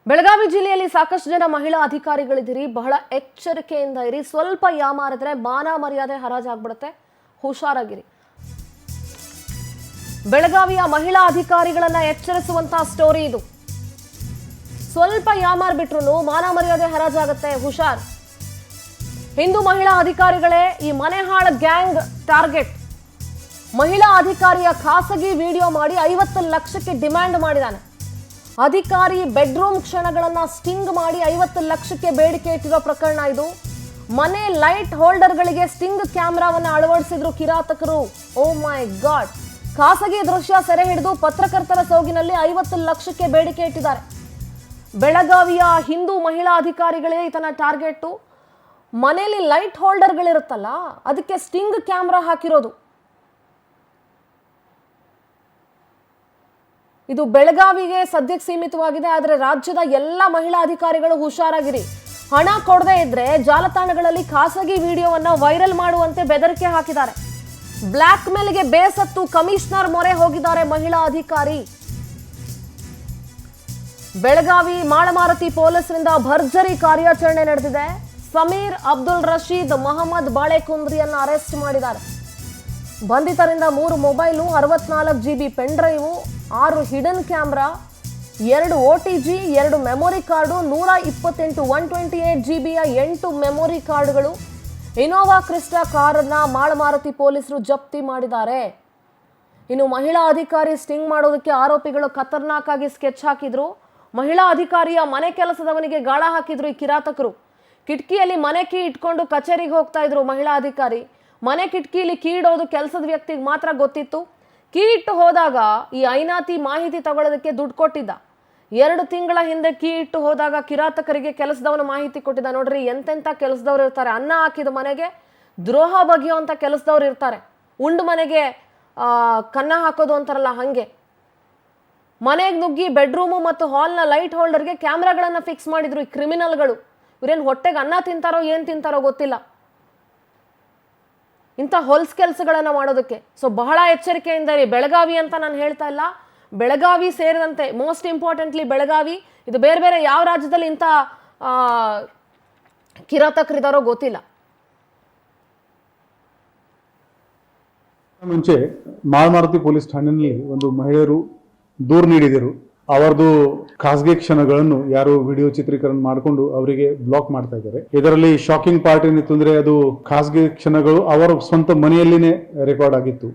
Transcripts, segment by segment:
ಬೆಳಗಾವಿ ಜಿಲ್ಲೆಯಲ್ಲಿ ಸಾಕಷ್ಟು ಜನ ಮಹಿಳಾ ಅಧಿಕಾರಿಗಳಿದ್ದೀರಿ. ಬಹಳ ಎಚ್ಚರಿಕೆಯಿಂದ ಇರಿ. ಸ್ವಲ್ಪ ಯಾಮಾರಿದ್ರೆ ಮಾನ ಮರ್ಯಾದೆ ಹರಾಜಾಗ್ಬಿಡುತ್ತೆ. ಹುಷಾರಾಗಿರಿ. ಬೆಳಗಾವಿಯ ಮಹಿಳಾ ಅಧಿಕಾರಿಗಳನ್ನ ಎಚ್ಚರಿಸುವಂತ ಸ್ಟೋರಿ ಇದು. ಸ್ವಲ್ಪ ಯಾಮಾರ್ ಬಿಟ್ರು ಮಾನ ಮರ್ಯಾದೆ ಹರಾಜಾಗುತ್ತೆ. ಹುಷಾರ್. ಹಿಂದೂ ಮಹಿಳಾ ಅಧಿಕಾರಿಗಳೇ ಈ ಮನೆಹಾಳ ಗ್ಯಾಂಗ್ ಟಾರ್ಗೆಟ್. ಮಹಿಳಾ ಅಧಿಕಾರಿಯ ಖಾಸಗಿ ವಿಡಿಯೋ ಮಾಡಿ 50 ಲಕ್ಷಕ್ಕೆ ಡಿಮ್ಯಾಂಡ್ ಮಾಡಿದಾನೆ. ಅಧಿಕಾರಿ ಬೆಡ್ರೂಮ್ ಕ್ಷಣಗಳನ್ನ ಸ್ಟಿಂಗ್ ಮಾಡಿ 50 ಲಕ್ಷಕ್ಕೆ ಬೇಡಿಕೆ ಇಟ್ಟಿರೋ ಪ್ರಕರಣ ಇದು. ಮನೆ ಲೈಟ್ ಹೋಲ್ಡರ್ಗಳಿಗೆ ಸ್ಟಿಂಗ್ ಕ್ಯಾಮೆರಾವನ್ನ ಅಳವಡಿಸಿದ್ರು ಕಿರಾತಕರು. ಓ ಮೈ ಗಾಡ್. ಖಾಸಗಿ ದೃಶ್ಯ ಸೆರೆ ಹಿಡಿದು ಪತ್ರಕರ್ತರ ಸೋಗಿನಲ್ಲಿ 50 ಲಕ್ಷಕ್ಕೆ ಬೇಡಿಕೆ ಇಟ್ಟಿದ್ದಾರೆ. ಬೆಳಗಾವಿಯ ಹಿಂದೂ ಮಹಿಳಾ ಅಧಿಕಾರಿಗಳೇ ಈತನ ಟಾರ್ಗೆಟ್. ಮನೆಯಲ್ಲಿ ಲೈಟ್ ಹೋಲ್ಡರ್ಗಳಿರುತ್ತಲ್ಲ, ಅದಕ್ಕೆ ಸ್ಟಿಂಗ್ ಕ್ಯಾಮ್ರಾ ಹಾಕಿರೋದು. ಇದು ಬೆಳಗಾವಿಗೆ ಸದ್ಯಕ್ಕೆ ಸೀಮಿತವಾಗಿದೆ. ಆದರೆ ರಾಜ್ಯದ ಎಲ್ಲ ಮಹಿಳಾ ಅಧಿಕಾರಿಗಳು ಹುಷಾರಾಗಿರಿ. ಹಣ ಕೊಡದೇ ಇದ್ರೆ ಜಾಲತಾಣಗಳಲ್ಲಿ ಖಾಸಗಿ ವಿಡಿಯೋವನ್ನ ವೈರಲ್ ಮಾಡುವಂತೆ ಬೆದರಿಕೆ ಹಾಕಿದ್ದಾರೆ. ಬ್ಲಾಕ್ ಮೇಲ್ಗೆ ಬೇಸತ್ತು ಕಮಿಷನರ್ ಮೊರೆ ಹೋಗಿದ್ದಾರೆ ಮಹಿಳಾ ಅಧಿಕಾರಿ. ಬೆಳಗಾವಿ ಮಾಳಮಾರುತಿ ಪೊಲೀಸರಿಂದ ಭರ್ಜರಿ ಕಾರ್ಯಾಚರಣೆ ನಡೆದಿದೆ. ಸಮೀರ್ ಅಬ್ದುಲ್ ರಶೀದ್ ಮಹಮ್ಮದ್ ಬಾಳೆಕುಂದ್ರಿಯನ್ನ ಅರೆಸ್ಟ್ ಮಾಡಿದ್ದಾರೆ. ಬಂಧಿತರಿಂದ 3 mobile, 64 GB pen drive, 6 hidden camera, 2 OTG, 2 memory card, 128 128 GB 8 memory ಕಾರ್ಡ್ಗಳು, ಇನೋವಾ ಕ್ರಿಸ್ಟಾ ಕಾರನ್ನ ಮಾಳಮಾರುತಿ ಪೊಲೀಸರು ಜಪ್ತಿ ಮಾಡಿದ್ದಾರೆ. ಇನ್ನು ಮಹಿಳಾ ಅಧಿಕಾರಿ ಸ್ಟಿಂಗ್ ಮಾಡೋದಕ್ಕೆ ಆರೋಪಿಗಳು ಖತರ್ನಾಕ್ ಆಗಿ ಸ್ಕೆಚ್ ಹಾಕಿದ್ರು. ಮಹಿಳಾ ಅಧಿಕಾರಿಯ ಮನೆ ಕೆಲಸದವನಿಗೆ ಗಾಳ ಹಾಕಿದ್ರು ಈ ಕಿರಾತಕರು. ಕಿಟಕಿಯಲ್ಲಿ ಮನೆ ಕೀ ಇಟ್ಕೊಂಡು ಕಚೇರಿಗೆ ಹೋಗ್ತಾ ಇದ್ರು ಮಹಿಳಾ ಅಧಿಕಾರಿ. ಮನೆ ಕಿಟಕಿಲಿ ಕೀ ಇಡೋದು ಕೆಲಸದ ವ್ಯಕ್ತಿಗೆ ಮಾತ್ರ ಗೊತ್ತಿತ್ತು. ಕೀ ಇಟ್ಟು ಹೋದಾಗ ಈ ಐನಾತಿ ಮಾಹಿತಿ ತಗೊಳ್ಳೋದಕ್ಕೆ ದುಡ್ಡು ಕೊಟ್ಟಿದ್ದ. 2 ತಿಂಗಳ ಹಿಂದೆ ಕೀ ಇಟ್ಟು ಹೋದಾಗ ಕಿರಾತಕರಿಗೆ ಕೆಲಸದವನ ಮಾಹಿತಿ ಕೊಟ್ಟಿದ್ದ. ನೋಡ್ರಿ, ಎಂತೆಂಥ ಕೆಲಸದವ್ರು ಇರ್ತಾರೆ. ಅನ್ನ ಹಾಕಿದ ಮನೆಗೆ ದ್ರೋಹ ಬಗೆಯುವಂಥ ಕೆಲಸದವ್ರು ಇರ್ತಾರೆ. ಉಂಡು ಮನೆಗೆ ಕನ್ನ ಹಾಕೋದು ಅಂತಾರಲ್ಲ, ಹಂಗೆ ಮನೆಗೆ ನುಗ್ಗಿ ಬೆಡ್ರೂಮು ಮತ್ತು ಹಾಲ್ನ ಲೈಟ್ ಹೋಲ್ಡರ್ಗೆ ಕ್ಯಾಮ್ರಾಗಳನ್ನ ಫಿಕ್ಸ್ ಮಾಡಿದ್ರು ಈ ಕ್ರಿಮಿನಲ್ಗಳು. ಇವ್ರೇನು ಹೊಟ್ಟೆಗೆ ಅನ್ನ ತಿಂತಾರೋ ಏನು ತಿಂತಾರೋ ಗೊತ್ತಿಲ್ಲ, ಇಂಥ ಹೊಲ್ಸ್ ಕೆಲಸಗಳನ್ನ ಮಾಡೋದಕ್ಕೆ. ಸೊ ಬಹಳ ಎಚ್ಚರಿಕೆಯಿಂದ ಇರಿ. ಬೆಳಗಾವಿ ಅಂತ ನಾನು ಹೇಳ್ತಾ ಇಲ್ಲ, ಬೆಳಗಾವಿ ಸೇರಿದಂತೆ ಮೋಸ್ಟ್ ಇಂಪಾರ್ಟೆಂಟ್ಲಿ ಬೆಳಗಾವಿ, ಇದು ಬೇರೆ ಬೇರೆ ಯಾವ ರಾಜ್ಯದಲ್ಲಿ ಇಂಥ ಕಿರಾತಕರಿದಾರೋ ಗೊತ್ತಿಲ್ಲ. ಮುಂಚೆ ಮಾಳಮಾರುತಿ ಪೊಲೀಸ್ ಠಾಣೆಯಲ್ಲಿ ಒಂದು ಮಹಿಳೆಯರು ದೂರು ನೀಡಿದರು. ಅವರದು ಖಾಸಗಿ ಕ್ಷಣಗಳನ್ನು ಯಾರು ವಿಡಿಯೋ ಚಿತ್ರೀಕರಣ ಮಾಡಿಕೊಂಡು ಅವರಿಗೆ ಬ್ಲಾಕ್ ಮಾಡ್ತಾ ಇದ್ದಾರೆ. ಇದರಲ್ಲಿ ಶಾಕಿಂಗ್ ಪಾರ್ಟ್ ಏನಿತ್ತು ಅಂದ್ರೆ, ಅದು ಖಾಸಗಿ ಕ್ಷಣಗಳು ಅವರ ಸ್ವಂತ ಮನೆಯಲ್ಲಿನೇ ರೆಕಾರ್ಡ್ ಆಗಿತ್ತು.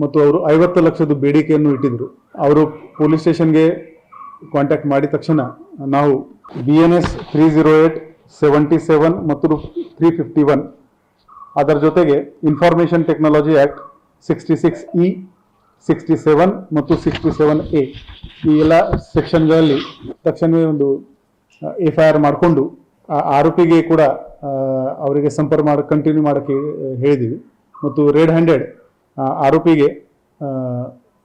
ಮತ್ತು ಅವರು 50 ಲಕ್ಷದ ಬೇಡಿಕೆಯನ್ನು ಇಟ್ಟಿದ್ರು. ಅವರು ಪೊಲೀಸ್ ಸ್ಟೇಷನ್ಗೆ ಕಾಂಟ್ಯಾಕ್ಟ್ ಮಾಡಿದ ತಕ್ಷಣ ನಾವು BNS 308, 77 ಮತ್ತು 351 ಅದರ ಜೊತೆಗೆ ಇನ್ಫಾರ್ಮೇಶನ್ ಟೆಕ್ನಾಲಜಿ ಆಕ್ಟ್ 66E, 67 ಮತ್ತು 67A ಈ ಎಲ್ಲ ಸೆಕ್ಷನ್ಗಳಲ್ಲಿ ತಕ್ಷಣವೇ ಒಂದು FIR ಮಾಡಿಕೊಂಡು ಆರೋಪಿಗೆ ಕೂಡ ಅವರಿಗೆ ಸಂಪರ್ಕ ಕಂಟಿನ್ಯೂ ಮಾಡೋಕ್ಕೆ ಹೇಳಿದ್ದೀವಿ. ಮತ್ತು ರೆಡ್ ಹ್ಯಾಂಡೆಡ್ ಆರೋಪಿಗೆ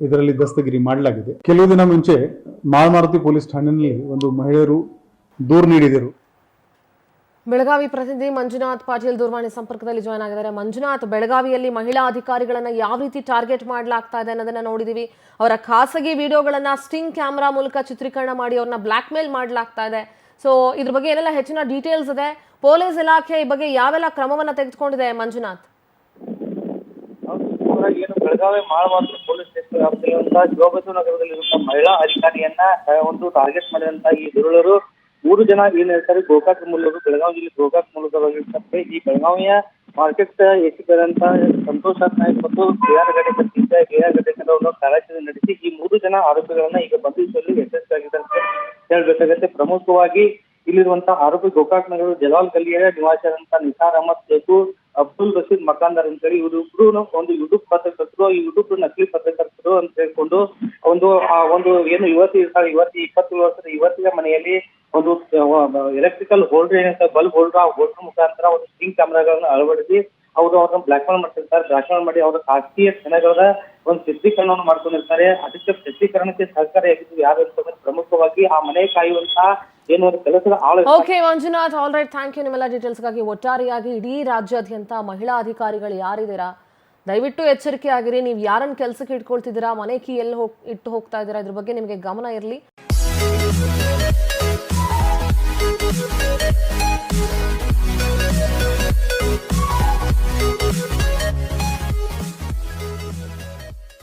ಇದರಲ್ಲಿ ದಸ್ತಗಿರಿ ಮಾಡಲಾಗಿದೆ. ಕೆಲವು ದಿನ ಮುಂಚೆ ಮಾಳಮಾರುತಿ ಪೊಲೀಸ್ ಠಾಣೆಯಲ್ಲಿ ಒಂದು ಮಹಿಳೆಯರು ದೂರು ನೀಡಿದರು. ಬೆಳಗಾವಿ ಪ್ರತಿನಿಧಿ ಮಂಜುನಾಥ್ ಪಾಟೀಲ್ ದೂರವಾಣಿ ಸಂಪರ್ಕದಲ್ಲಿ ಜಾಯ್ನ್ ಆಗಿದ್ದಾರೆ. ಮಂಜುನಾಥ್, ಬೆಳಗಾವಿಯಲ್ಲಿ ಮಹಿಳಾ ಅಧಿಕಾರಿಗಳನ್ನ ಯಾವ ರೀತಿ ಟಾರ್ಗೆಟ್ ಮಾಡಲಾಗ್ತಾ ಇದೆ ಅನ್ನೋದನ್ನ ನೋಡಿದೀವಿ. ಅವರ ಖಾಸಗಿ ವಿಡಿಯೋಗಳನ್ನ ಸ್ಟಿಂಗ್ ಕ್ಯಾಮ್ರಾ ಮೂಲಕ ಚಿತ್ರೀಕರಣ ಮಾಡಿ ಅವ್ರನ್ನ ಬ್ಲಾಕ್ ಮೇಲ್ ಮಾಡಲಾಗ್ತಾ ಇದೆ. ಸೊ ಇದ್ರ ಬಗ್ಗೆ ಏನೆಲ್ಲ ಹೆಚ್ಚಿನ ಡೀಟೇಲ್ಸ್ ಇದೆ? ಪೊಲೀಸ್ ಇಲಾಖೆ ಈ ಬಗ್ಗೆ ಯಾವೆಲ್ಲ ಕ್ರಮವನ್ನ ತೆಗೆದುಕೊಂಡಿದೆ ಮಂಜುನಾಥ್? ಏನು ಬೆಳಗಾವಿ ಮಾಳಮಾರುತಿ ಪೊಲೀಸ್ ಸ್ಟೇಷನ್ ವ್ಯಾಪ್ತಿಯಲ್ಲಿರುವಂತಹ ಶಿವಬಸವ ನಗರದಲ್ಲಿರುವಂತಹ ಮಹಿಳಾ ಅಧಿಕಾರಿಯನ್ನ ಒಂದು ಟಾರ್ಗೆಟ್ ಮಾಡಿದಂತಹ ಈ ದುರುಳರು 3 ಜನ ಏನ್ ಹೇಳ್ತಾರೆ, ಗೋಕಾಕ್ ಮೂಲರು, ಬೆಳಗಾವಿ ಜಿಲ್ಲೆ ಗೋಕಾಕ್ ಮೂಲದವರಾಗಿರ್ತಾರೆ. ಈ ಬೆಳಗಾವಿಯ ಮಾರ್ಕೆಟ್ ಎಸಿದಂತ ಸಂತೋಷ್ ನಾಯ್ಕ್ ಮತ್ತು KR ಗಡೇಕರ್ ಅವರು ಕಾರ್ಯಾಚರಣೆ ನಡೆಸಿ ಈ 3 ಜನ ಆರೋಪಿಗಳನ್ನ ಈಗ ಬಂಧಿಸುವಲ್ಲಿ ಯಶಸ್ವಿಯಾಗಿದ್ದಾರೆ ಅಂತ ಹೇಳ್ಬೇಕಾಗತ್ತೆ. ಪ್ರಮುಖವಾಗಿ ಇಲ್ಲಿರುವಂತಹ ಆರೋಪಿ ಗೋಕಾಕ್ ನಗರದ ಜಲಾಲ್ ಗಲ್ಲಿಯ ನಿವಾಸಿಯಾದಂತಹ ನಿಸಾರ್ ಅಹಮದ್ ಶೇಖು, ಅಬ್ದುಲ್ ರಶೀದ್ ಮಕಾಂದರ್ ಅಂತೇಳಿ ಇವರಿಬ್ರು ಒಂದು ಯೂಟ್ಯೂಬ್ ಪತ್ರಕರ್ತರು. ಈ ಯೂಟ್ಯೂಬ್ ನಕಲಿ ಪತ್ರಕರ್ತರು ಅಂತ ಹೇಳ್ಕೊಂಡು ಒಂದು ಏನು ಯುವತಿ ಇರ್ತಾಳೆ, 20 ವರ್ಷದ ಯುವತಿಯ ಮನೆಯಲ್ಲಿ ಒಂದು ಎಲೆಕ್ಟ್ರಿಕಲ್ ಹೋಲ್ಡರ್ ಏನಂತ ಬಲ್ಬ್ ಹೋಲ್ಡರ್, ಆ ಹೋಲ್ಡರ್ ಮುಖಾಂತರ ಒಂದು ಸ್ಟಿಂಗ್ ಕ್ಯಾಮ್ರಾಗಳನ್ನ ಅಳವಡಿಸಿ ಅವ್ರನ್ನ ಬ್ಲಾಕ್ ಮೇಲ್ ಮಾಡ್ತಿರ್ತಾರೆ. ಬ್ಲಾಕ್ ಮೇಲ್ ಮಾಡಿ ಅವರ ಖಾಸಗಿಯ ಕ್ಷಣಗಳ ಒಂದು ಚಿತ್ರೀಕರಣವನ್ನು ಮಾಡ್ಕೊಂಡಿರ್ತಾರೆ. ಅದಕ್ಕೆ ಚಿತ್ರೀಕರಣಕ್ಕೆ ಸಹಕಾರಿಯಾಗಿದ್ದು ಯಾರು ಅಂತಂದ್ರೆ ಪ್ರಮುಖವಾಗಿ ಆ ಮನೆ ಕಾಯುವಂತಹ ಏನು ಒಂದು ಕೆಲಸದ ಆಳ. Okay Manjunath, all right, thank you ನಿಮ್ಮೆಲ್ಲ ಡೀಟೇಲ್ಸ್ಗಾಗಿ. ಒಟ್ಟಾರೆಯಾಗಿ ಇಡೀ ರಾಜ್ಯಾದ್ಯಂತ ಮಹಿಳಾ ಅಧಿಕಾರಿಗಳು ಯಾರಿದ್ದೀರಾ ದಯವಿಟ್ಟು ಎಚ್ಚರಿಕೆ ಆಗಿರಿ. ನೀವು ಯಾರನ್ನ ಕೆಲಸಕ್ಕೆ ಇಟ್ಕೊಳ್ತಿದ್ದೀರಾ, ಮನೆ ಕೀ ಎಲ್ಲಿ ಇಟ್ಟು ಹೋಗ್ತಾ ಇದ್ದೀರಾ, ಇದ್ರ ಬಗ್ಗೆ ನಿಮಗೆ ಗಮನ ಇರಲಿ.